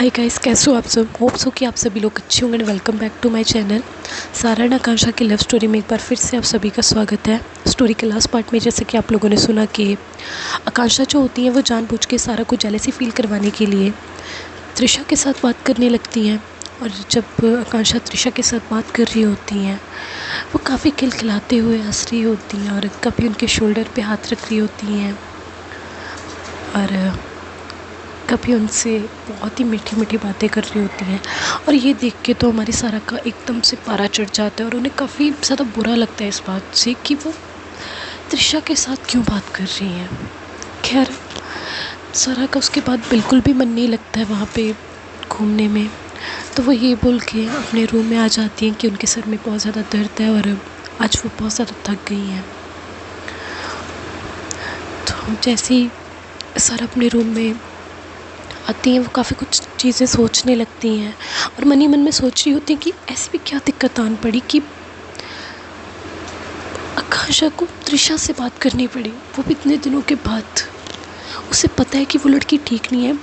Hi guys, कैसे हो आप सब। होप सो कि आप सभी लोग अच्छे होंगे। Welcome back to my channel. Sara and Aakanksha की लव स्टोरी में एक बार फिर से आप सभी का स्वागत है। स्टोरी के लास्ट पार्ट में जैसे कि आप लोगों ने सुना कि आकांक्षा जो होती है वो जानबूझ के सारा को जेलसी फील करवाने के लिए त्रिशा के साथ बात करने लगती हैं। और जब आकांक्षा त्रिशा के साथ बात कर रही होती हैं वो काफ़ी खिलखिलाते हुए हंस रही होती हैं और कभी उनके शोल्डर पे हाथ रख रही होती हैं और कभी उनसे बहुत ही मीठी मीठी बातें कर रही होती हैं। और ये देख के तो हमारी सारा का एकदम से पारा चढ़ जाता है और उन्हें काफ़ी ज़्यादा बुरा लगता है इस बात से कि वो त्रिशा के साथ क्यों बात कर रही हैं। खैर, सारा का उसके बाद बिल्कुल भी मन नहीं लगता है वहाँ पे घूमने में। तो वो ये बोल के अपने रूम में आ जाती हैं कि उनके सर में बहुत ज़्यादा दर्द है और आज वो बहुत ज़्यादा थक गई हैं। तो जैसे ही सारा अपने रूम में आती हैं वो काफ़ी कुछ चीज़ें सोचने लगती हैं और मन ही मन में सोच रही होती हैं कि ऐसी भी क्या दिक्कत आन पड़ी कि आकांक्षा को त्रिशा से बात करनी पड़ी, वो भी इतने दिनों के बाद। उसे पता है कि वो लड़की ठीक नहीं है,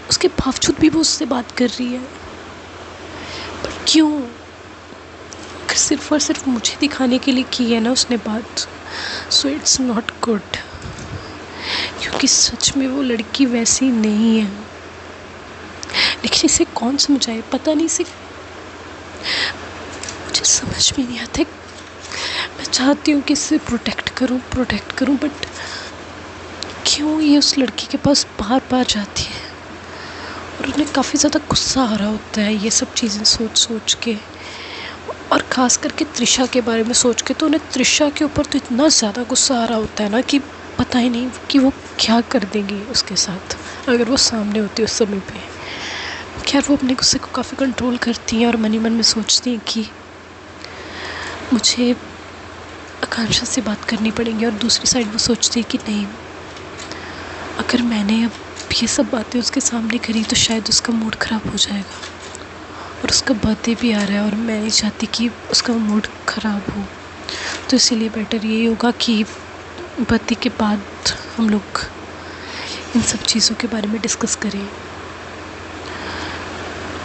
उसके बावजूद भी वो उससे बात कर रही है। पर क्यों? अगर सिर्फ और सिर्फ मुझे दिखाने के लिए की है ना उसने बात, सो इट्स नॉट गुड। क्योंकि सच में वो लड़की वैसी नहीं है। लेकिन इसे कौन समझाए, पता नहीं। इसे मुझे समझ में नहीं आता। मैं चाहती हूँ कि इसे प्रोटेक्ट करूँ बट क्यों ये उस लड़की के पास बार बार जाती है और उन्हें काफ़ी ज़्यादा गुस्सा आ रहा होता है ये सब चीज़ें सोच के। और ख़ास करके त्रिशा के बारे में सोच के तो उन्हें त्रिशा के ऊपर तो इतना ज़्यादा गुस्सा आ रहा होता है ना कि पता ही नहीं कि वो क्या कर देंगी उसके साथ अगर वो सामने होती उस समय पे। खैर, वो अपने गुस्से को काफ़ी कंट्रोल करती हैं और मन ही मन में सोचती हैं कि मुझे आकांक्षा से बात करनी पड़ेगी। और दूसरी साइड वो सोचती है कि नहीं, अगर मैंने अब ये सब बातें उसके सामने करी तो शायद उसका मूड ख़राब हो जाएगा। और उसका बर्थडे भी आ रहा है और मैं नहीं चाहती कि उसका मूड ख़राब हो। तो इसीलिए बेटर यही होगा कि बर्थडे के बाद हम लोग इन सब चीज़ों के बारे में डिस्कस करें।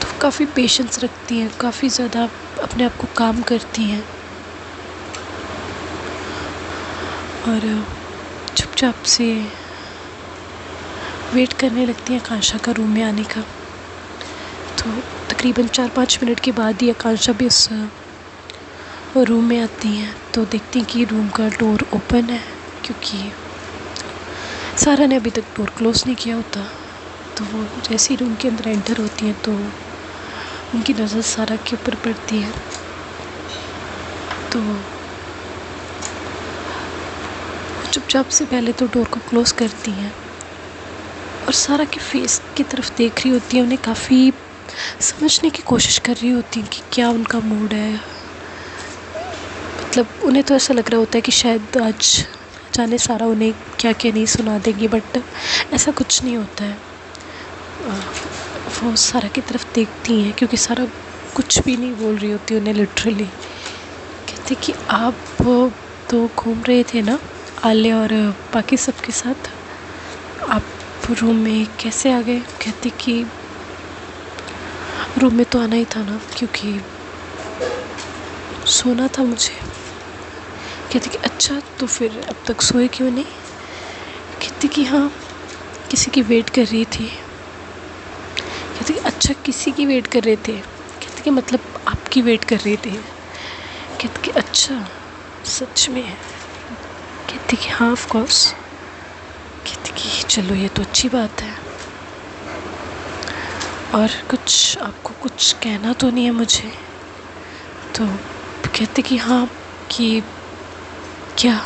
तो काफ़ी पेशेंस रखती हैं, काफ़ी ज़्यादा अपने आप को काम करती हैं और चुपचाप से वेट करने लगती हैं आकांक्षा का रूम में आने का। तो तकरीबन 4-5 मिनट के बाद ही आकांक्षा भी उस रूम में आती हैं। तो देखती हैं कि रूम का डोर ओपन है, क्योंकि सारा ने अभी तक डोर क्लोज़ नहीं किया होता। तो वो जैसे ही रूम के अंदर एंटर होती हैं तो उनकी नज़र सारा के ऊपर पड़ती है। तो चुपचाप से पहले तो डोर को क्लोज़ करती हैं और सारा के फेस की तरफ देख रही होती है। उन्हें काफ़ी समझने की कोशिश कर रही होती हैं कि क्या उनका मूड है। मतलब उन्हें तो ऐसा लग रहा होता है कि शायद आज जाने सारा उन्हें क्या क्या नहीं सुना देगी, बट ऐसा कुछ नहीं होता है। वो सारा की तरफ देखती हैं क्योंकि सारा कुछ भी नहीं बोल रही होती उन्हें। लिटरली कहते कि आप तो घूम रहे थे ना आलिया और बाकी सबके साथ, आप रूम में कैसे आ गए? कहते कि रूम में तो आना ही था ना, क्योंकि सोना था मुझे। कहते कि अच्छा, तो फिर अब तक सोए क्यों नहीं? कहते कि हाँ, किसी की वेट कर रही थी। कहते कि अच्छा, किसी की वेट कर रहे थे? कहते कि मतलब आपकी वेट कर रहे थे। कहते कि अच्छा, सच में? कहते कि हाँ, ऑफ कोर्स। कहते कि चलो, ये तो अच्छी बात है। और कुछ आपको कुछ कहना तो नहीं है मुझे? तो कहते कि हाँ, कि क्या?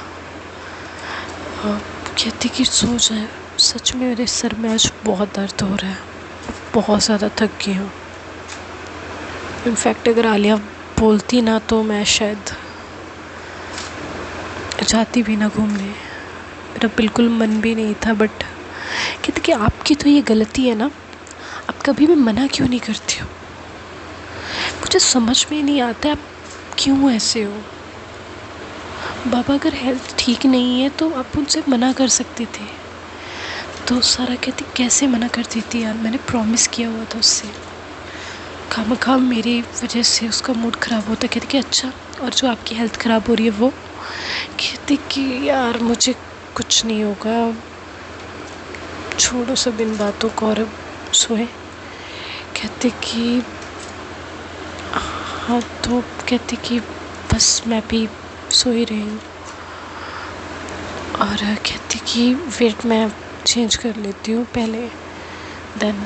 कहते कि सो जाए। सच में मेरे सर में आज बहुत दर्द हो रहा है, बहुत ज़्यादा थक गई हूँ। इनफैक्ट अगर आलिया बोलती ना तो मैं शायद जाती भी ना घूमने। मेरा बिल्कुल मन भी नहीं था, बट कहते कि आपकी तो ये गलती है ना, आप कभी भी मना क्यों नहीं करती हो? मुझे समझ में नहीं आता है आप क्यों ऐसे हो। बाबा अगर हेल्थ ठीक नहीं है तो आप उनसे मना कर सकते थे। तो सारा कहती कैसे मना कर देती यार, मैंने प्रॉमिस किया हुआ था उससे। खामखा मेरी वजह से उसका मूड ख़राब होता। कहती कि अच्छा, और जो आपकी हेल्थ ख़राब हो रही है वो। कहती कि यार मुझे कुछ नहीं होगा, छोड़ो सब इन बातों को और सोए। कहते कि हाँ, तो कहती कि बस मैं भी सो ही रही हूँ। और कहती कि वेट मैं चेंज कर लेती हूँ पहले, देन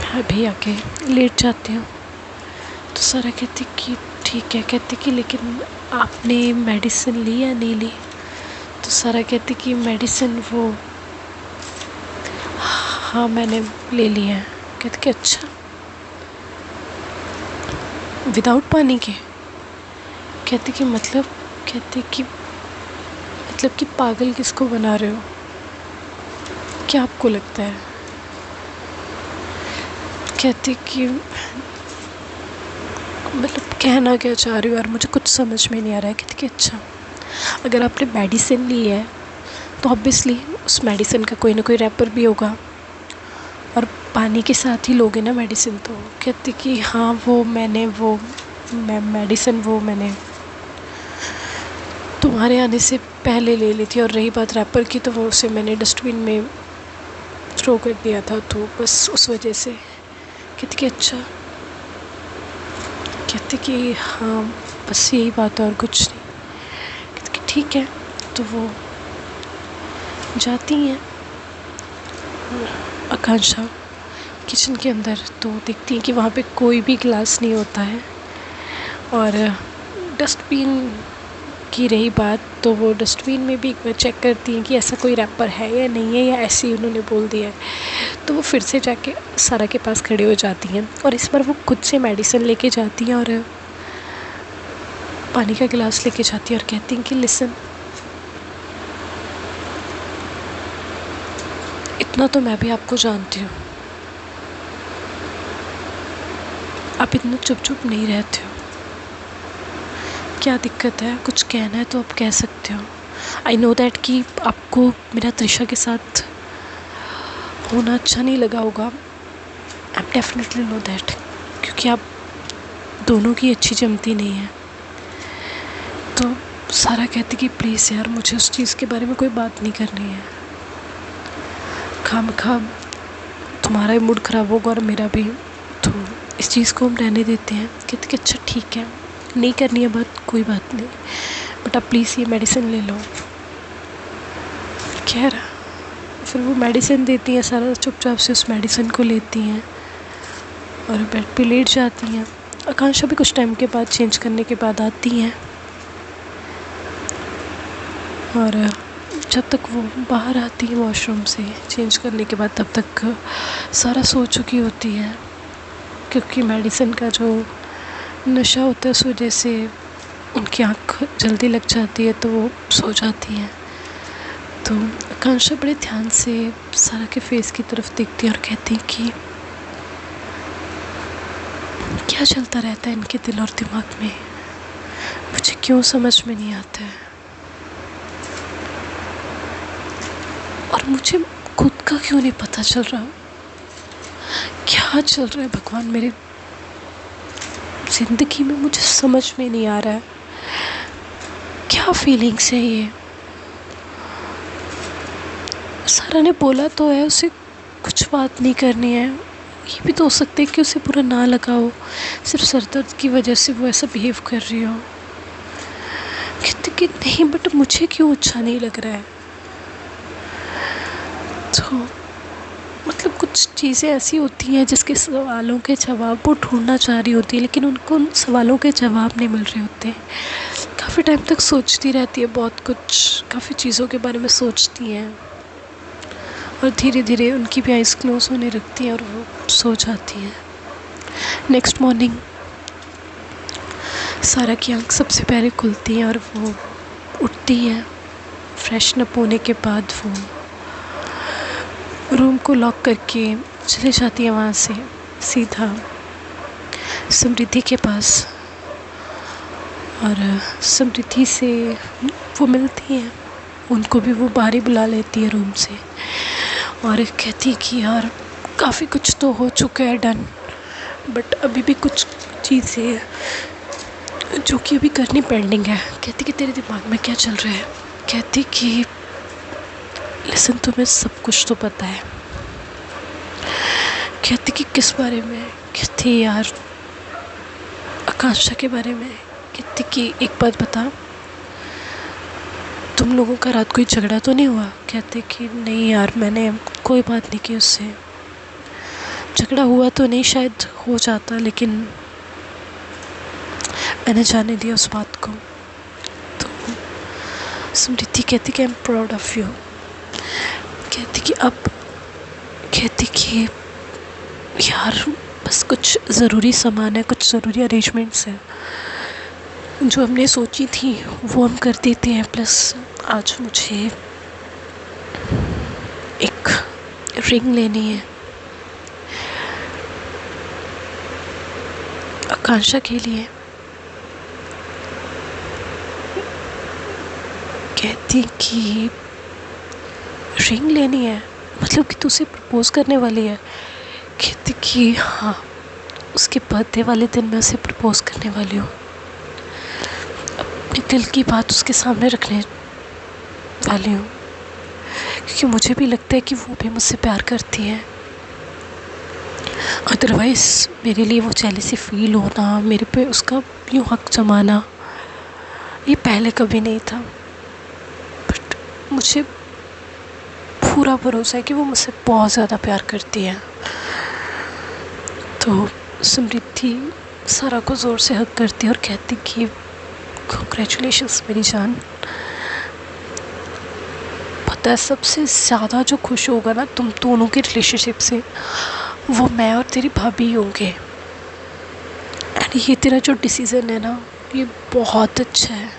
मैं भी आके लेट जाती हूँ। तो सारा कहती कि ठीक है। कहती कि लेकिन आपने मेडिसिन ली या नहीं ली? तो सारा कहती कि मेडिसिन वो हाँ मैंने ले ली है। कहती कि अच्छा, विदाउट पानी के? कहती कि मतलब? कहती कि मतलब कि पागल किसको बना रहे हो, क्या आपको लगता है? कहती कि मतलब कहना क्या चाह रही हो यार, मुझे कुछ समझ में नहीं आ रहा है। कहती कि अच्छा, अगर आपने मेडिसिन ली है तो ऑब्वियसली उस मेडिसिन का कोई ना कोई रैपर भी होगा, और पानी के साथ ही लोगे ना मेडिसिन। तो कहती कि हाँ वो मैंने मेडिसिन मैंने तुम्हारे आने से पहले ले ली थी, और रही बात रैपर की तो वो उसे मैंने डस्टबिन में थ्रो कर दिया था, तो बस उस वजह से। कहती कि अच्छा। कहती कि हाँ बस यही बात है और कुछ नहीं। कहती कि ठीक है। तो वो जाती हैं आकांक्षा किचन के अंदर, तो देखती हैं कि वहाँ पे कोई भी गिलास नहीं होता है, और डस्टबिन की रही बात तो वो डस्टबिन में भी एक बार चेक करती हैं कि ऐसा कोई रैपर है या नहीं है, या ऐसे ही उन्होंने बोल दिया है। तो वो फिर से जाके सारा के पास खड़े हो जाती हैं, और इस बार वो खुद से मेडिसिन लेके जाती हैं और पानी का गिलास लेके जाती हैं और कहती हैं कि लिसन, इतना तो मैं भी आपको जानती हूँ, आप इतना चुप चुप नहीं रहते हो। क्या दिक्कत है? कुछ कहना है तो आप कह सकते हो। आई नो दैट कि आपको मेरा त्रिशा के साथ होना अच्छा नहीं लगा होगा। I am definitely know that, क्योंकि आप दोनों की अच्छी जमती नहीं है। तो सारा कहती कि प्लीज़ यार, मुझे उस चीज़ के बारे में कोई बात नहीं करनी है। खामखा तुम्हारा मूड ख़राब होगा और मेरा भी, तो इस चीज़ को हम रहने देते हैं। कहती कि अच्छा ठीक है, नहीं करनी है बात, कोई बात नहीं, बट आप प्लीज़ ये मेडिसिन ले लो। खैर फिर वो मेडिसिन देती हैं, सारा चुपचाप से उस मेडिसिन को लेती हैं और बेड पे लेट जाती हैं। आकांक्षा भी कुछ टाइम के बाद चेंज करने के बाद आती हैं, और जब तक वो बाहर आती हैं वॉशरूम से चेंज करने के बाद, तब तक सारा सो चुकी होती है, क्योंकि मेडिसिन का जो नशा होता है उस वजह से उनकी आँख जल्दी लग जाती है, तो वो सो जाती हैं। तो आकांक्षा बड़े ध्यान से सारा के फेस की तरफ देखती है और कहती है कि क्या चलता रहता है इनके दिल और दिमाग में, मुझे क्यों समझ में नहीं आता है, और मुझे खुद का क्यों नहीं पता चल रहा, क्या चल रहा है भगवान मेरे ज़िंदगी में, मुझे समझ में नहीं आ रहा है, क्या फीलिंग्स है ये। सारा ने बोला तो है उसे कुछ बात नहीं करनी है, ये भी तो हो सकता है कि उसे बुरा ना लगा हो, सिर्फ सर दर्द की वजह से वो ऐसा बिहेव कर रही हो। कहती कि नहीं, बट मुझे क्यों अच्छा नहीं लग रहा है। तो मतलब कुछ चीज़ें ऐसी होती हैं जिसके सवालों के जवाब वो ढूंढना चाह रही होती है, लेकिन उनको उन सवालों के जवाब नहीं मिल रहे होते। काफ़ी टाइम तक सोचती रहती है, बहुत कुछ, काफ़ी चीज़ों के बारे में सोचती हैं, और धीरे धीरे उनकी भी आइज़ क्लोज होने लगती हैं और वो सो जाती हैं। नेक्स्ट मॉर्निंग सारा की आँख सबसे पहले खुलती है और वो उठती है। फ्रेशन अप होने के बाद वो रूम को लॉक करके चले जाती है वहाँ से सीधा समृद्धि के पास, और समृद्धि से वो मिलती हैं उनको भी वो बाहर ही बुला लेती है रूम से और कहती कि यार काफ़ी कुछ तो हो चुका है डन, बट अभी भी कुछ चीज़ें हैं जो कि अभी करनी पेंडिंग है। कहती कि तेरे दिमाग में क्या चल रहा है। कहती कि लिसन, तुम्हें सब कुछ तो पता है। कहती कि किस बारे में। कहती यार आकांक्षा के बारे में। कहती कि एक बात बता, तुम लोगों का रात कोई झगड़ा तो नहीं हुआ। कहते कि नहीं यार, मैंने कोई बात नहीं की उससे। झगड़ा हुआ तो नहीं, शायद हो जाता, लेकिन मैंने जाने दिया उस बात को। तो स्मृति कहती कि I am proud of you. कहती कि अब, कहती कि यार बस कुछ ज़रूरी सामान है, कुछ ज़रूरी अरेंजमेंट्स हैं जो हमने सोची थी वो हम कर देते हैं। प्लस आज मुझे एक रिंग लेनी है आकांक्षा के लिए। कहती कि रिंग लेनी है, मतलब कि तू उसे प्रपोज करने वाली है। कहती कि हाँ, उसके बर्थडे वाले दिन मैं उसे प्रपोज करने वाली हूँ। अपने दिल की बात उसके सामने रखने वाली हूँ, क्योंकि मुझे भी लगता है कि वो भी मुझसे प्यार करती है। अदरवाइज़ मेरे लिए वो जेलसी फील होना, मेरे पे उसका यूँ हक जमाना, ये पहले कभी नहीं था। बट मुझे पूरा भरोसा है कि वो मुझसे बहुत ज़्यादा प्यार करती है। तो समृद्धि सारा को ज़ोर से हक करती है और कहती कि कॉन्ग्रेचुलेशंस मेरी जान। पता है सबसे ज़्यादा जो खुश होगा ना तुम दोनों के रिलेशनशिप से, वो मैं और तेरी भाभी होंगे। एंड ये तेरा जो डिसीज़न है ना, ये बहुत अच्छा है।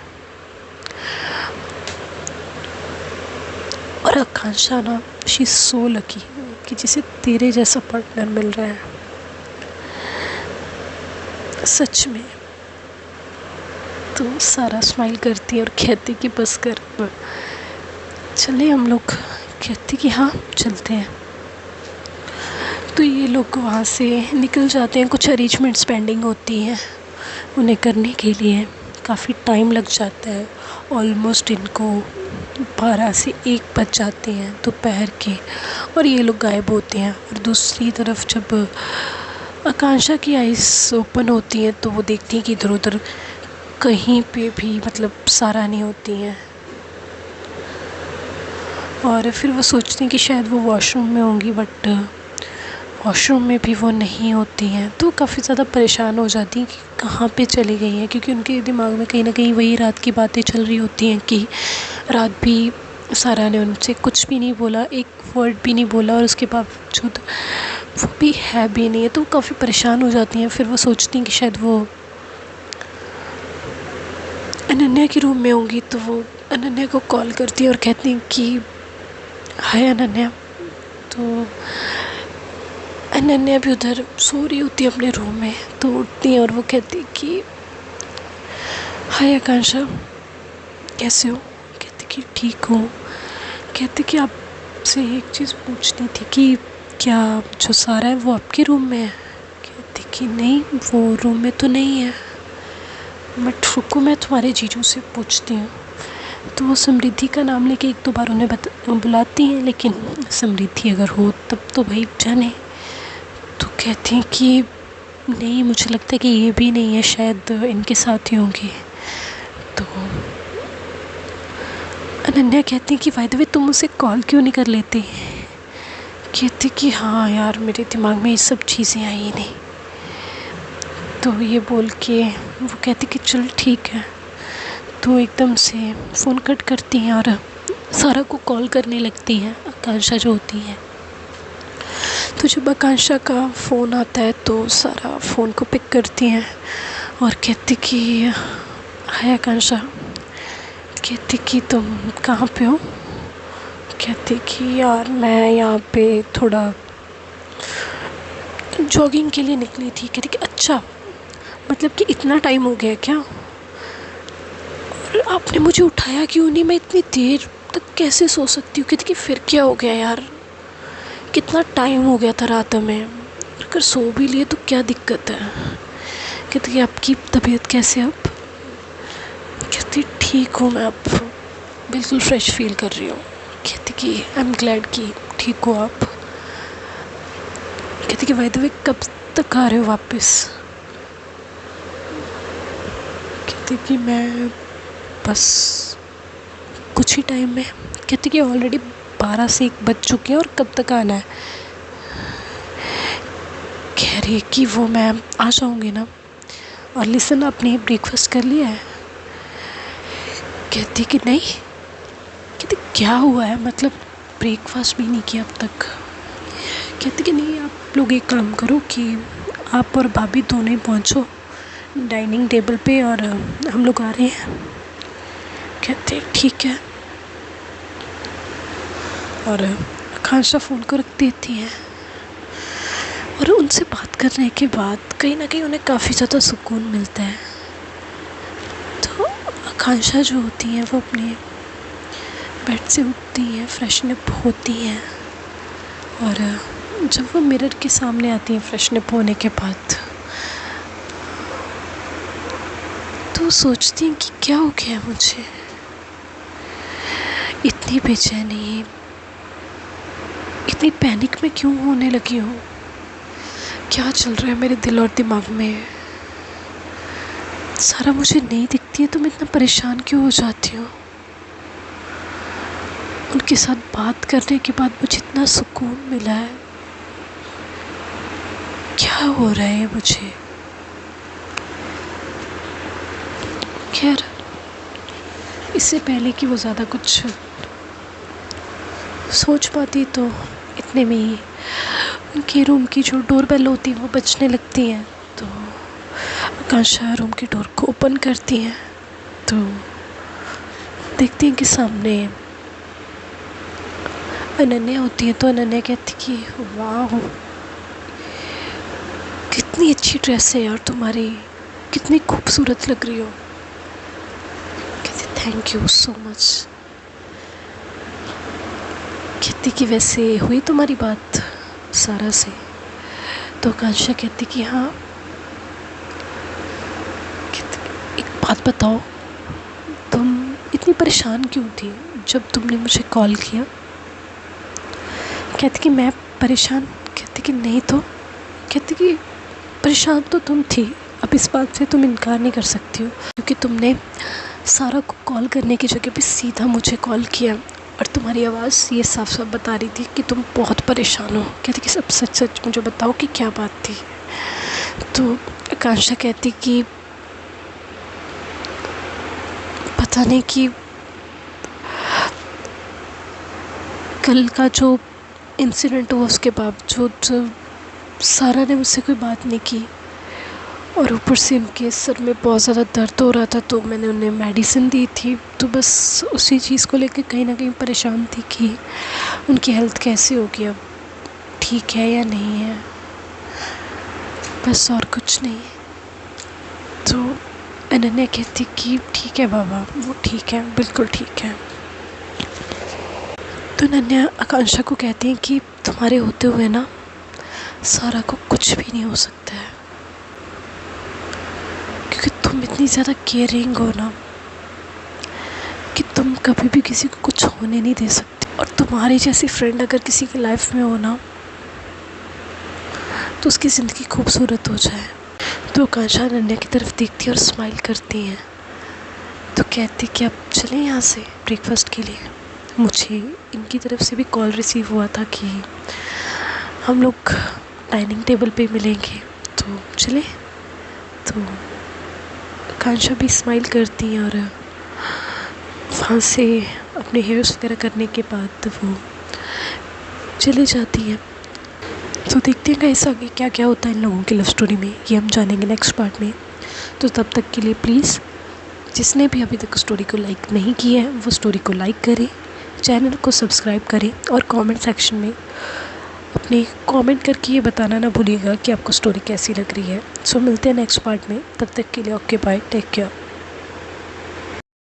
और आकांक्षा ना, शी इज़ सो लकी कि जिसे तेरे जैसा पार्टनर मिल रहा है, सच में। तो सारा स्माइल करती है और कहती कि बस कर, चले हम लोग। कहती कि हाँ चलते हैं। तो ये लोग वहाँ से निकल जाते हैं। कुछ अरेंजमेंट्स पेंडिंग होती हैं उन्हें करने के लिए, काफ़ी टाइम लग जाता है। ऑलमोस्ट इनको 12 से 1 बज जाते हैं दोपहर के, और ये लोग गायब होते हैं। और दूसरी तरफ जब आकांक्षा की आइज़ ओपन होती हैं तो वो देखती हैं कि इधर उधर कहीं पे भी मतलब सारा नहीं होती हैं। और फिर वो सोचती हैं कि शायद वो वॉशरूम में होंगी, बट वॉशरूम में भी वो नहीं होती हैं। तो काफ़ी ज़्यादा परेशान हो जाती हैं कि कहाँ पे चली गई हैं, क्योंकि उनके दिमाग में कहीं ना कहीं वही रात की बातें चल रही होती हैं कि रात भी सारा ने उनसे कुछ भी नहीं बोला, एक वर्ड भी नहीं बोला, और उसके बावजूद वो भी है भी नहीं है। तो काफ़ी परेशान हो जाती हैं। फिर वो सोचती हैं कि शायद वो अनन्या के रूम में होंगी। तो वो अनन्या को कॉल करती है और कहती हैं कि हाय अनन्या। तो अनन्या भी उधर सो रही होती है अपने रूम में। तो उठती है और वो कहती कि हाय आकांक्षा, कैसे हो। कहती कि ठीक हूँ। कहती कि आपसे एक चीज़ पूछनी थी कि क्या जो सारा है वो आपके रूम में है। कहती कि नहीं, वो रूम में तो नहीं है, बट रुको मैं तुम्हारे जीजू से पूछती हूँ। तो वो समृद्धि का नाम लेके 1-2 बार उन्हें बुलाती हैं, लेकिन समृद्धि अगर हो तब तो भाई जाने। तो कहती हैं कि नहीं, मुझे लगता है कि ये भी नहीं है, शायद इनके साथ ही होंगे। तो अनन्या कहती हैं कि बाय द वे तुम उसे कॉल क्यों नहीं कर लेते। कहती कि हाँ यार, मेरे दिमाग में ये सब चीज़ें आई ही नहीं। तो ये बोल के वो कहती कि चल ठीक है। तो एकदम से फ़ोन कट करती हैं और सारा को कॉल करने लगती हैं, आकांक्षा जो होती है। तो जब आकांक्षा का फ़ोन आता है तो सारा फ़ोन को पिक करती हैं और कहती कि हाय आकांक्षा। कहती कि तुम कहाँ पे हो। कहती कि यार मैं यहाँ पे थोड़ा जॉगिंग के लिए निकली थी। कहती कि अच्छा, मतलब कि इतना टाइम हो गया क्या, और आपने मुझे उठाया क्यों नहीं। मैं इतनी देर तक कैसे सो सकती हूँ? कहती कि फिर क्या हो गया यार, कितना टाइम हो गया था रात में, अगर सो भी लिए तो क्या दिक्कत है? कहती कि आपकी तबीयत कैसे है अब? कहती ठीक हूँ मैं, अब बिल्कुल फ्रेश फील कर रही हूँ। कहती कि आई एम ग्लैड कि ठीक हो आप। कहती कि बाय द वे कब तक आ रहे हो वापस? कहती कि मैं बस कुछ ही टाइम में। कहती कि ऑलरेडी 12 से 1 बज चुके हैं और कब तक आना है? कह रही है कि वो मैं आ जाऊँगी ना। और लिसन, आपने ब्रेकफास्ट कर लिया है? कहती कि नहीं। कहती क्या हुआ है, मतलब ब्रेकफास्ट भी नहीं किया अब तक? कहती कि नहीं, आप लोग एक काम करो कि आप और भाभी दोनों ही पहुँचो डाइनिंग टेबल पे और हम लोग आ रहे हैं। कहते ठीक है। और आकांक्षा फ़ोन को रख देती है और उनसे बात करने के बाद कहीं ना कहीं उन्हें काफ़ी ज़्यादा सुकून मिलता है। तो आकांक्षा जो होती हैं वो अपने बेड से उठती हैं, फ्रेशन अप होती हैं और जब वो मिरर के सामने आती हैं फ्रेशन अप होने के बाद, तो सोचती हैं कि क्या हो गया मुझे, इतनी बेचैनी, इतनी पैनिक में क्यों होने लगी हूँ? क्या चल रहा है मेरे दिल और दिमाग में? सारा मुझे नहीं दिखती है तो मैं इतना परेशान क्यों हो जाती हूँ? उनके साथ बात करने के बाद मुझे इतना सुकून मिला है, क्या हो रहा है मुझे? खैर, इससे पहले कि वो ज़्यादा कुछ सोच पाती तो इतने में ही उनके रूम की जो डोरबेल होती है वो बजने लगती हैं। तो आकांक्षा रूम की डोर को ओपन करती हैं तो देखती हैं कि सामने अनन्या होती है। तो अनन्या कहती कि वाह, कितनी अच्छी ड्रेस है यार तुम्हारी, कितनी खूबसूरत लग रही हो। कहती थैंक यू सो मच। कहती कि वैसे हुई तुम्हारी बात सारा से? तो आकांक्षा कहती कि हाँ। कहती एक बात बताओ, तुम इतनी परेशान क्यों थी जब तुमने मुझे कॉल किया? कहती कि मैं परेशान? कहती कि नहीं तो। कहती कि परेशान तो तुम थी, अब इस बात से तुम इनकार नहीं कर सकती हो, क्योंकि तुमने सारा को कॉल करने की जगह पे सीधा मुझे कॉल किया और तुम्हारी आवाज़ ये साफ साफ बता रही थी कि तुम बहुत परेशान हो। कहती कि सब सच सच मुझे बताओ कि क्या बात थी। तो आकांक्षा कहती कि पता नहीं कि कल का जो इंसिडेंट हुआ उसके बावजूद सारा ने मुझसे कोई बात नहीं की और ऊपर से उनके सर में बहुत ज़्यादा दर्द हो रहा था तो मैंने उन्हें मेडिसिन दी थी। तो बस उसी चीज़ को लेकर कहीं ना कहीं परेशान थी कि उनकी हेल्थ कैसे होगी, अब ठीक है या नहीं है, बस और कुछ नहीं। तो अनन्या कहती कि ठीक है बाबा, वो ठीक है, बिल्कुल ठीक है। तो अनन्या आकांक्षा को कहती हैं कि तुम्हारे होते हुए ना सारा को कुछ भी नहीं हो सकता है, क्योंकि तुम इतनी ज़्यादा केयरिंग हो ना कि तुम कभी भी किसी को कुछ होने नहीं दे सकती। और तुम्हारी जैसी फ्रेंड अगर किसी की लाइफ में हो ना तो उसकी ज़िंदगी खूबसूरत हो जाए। तो आकांक्षा अनन्या की तरफ देखती है और स्माइल करती हैं। तो कहती कि अब चलें यहाँ से ब्रेकफास्ट के लिए। मुझे इनकी तरफ से भी कॉल रिसीव हुआ था कि हम लोग डाइनिंग टेबल पे मिलेंगे, तो चले। तो आकांक्षा भी स्माइल करती हैं और वहाँ से अपने हेयर्स वगैरह करने के बाद वो चले जाती हैं। तो देखते हैं गाइस आगे क्या क्या होता है इन लोगों की लव स्टोरी में, ये हम जानेंगे नेक्स्ट पार्ट में। तो तब तक के लिए प्लीज़ जिसने भी अभी तक स्टोरी को लाइक नहीं किया है वो स्टोरी को लाइक करें, चैनल को सब्सक्राइब करें और कमेंट सेक्शन में अपने कमेंट करके ये बताना ना भूलिएगा कि आपको स्टोरी कैसी लग रही है। सो मिलते हैं नेक्स्ट पार्ट में, तब तक के लिए ओके बाय, टेक केयर।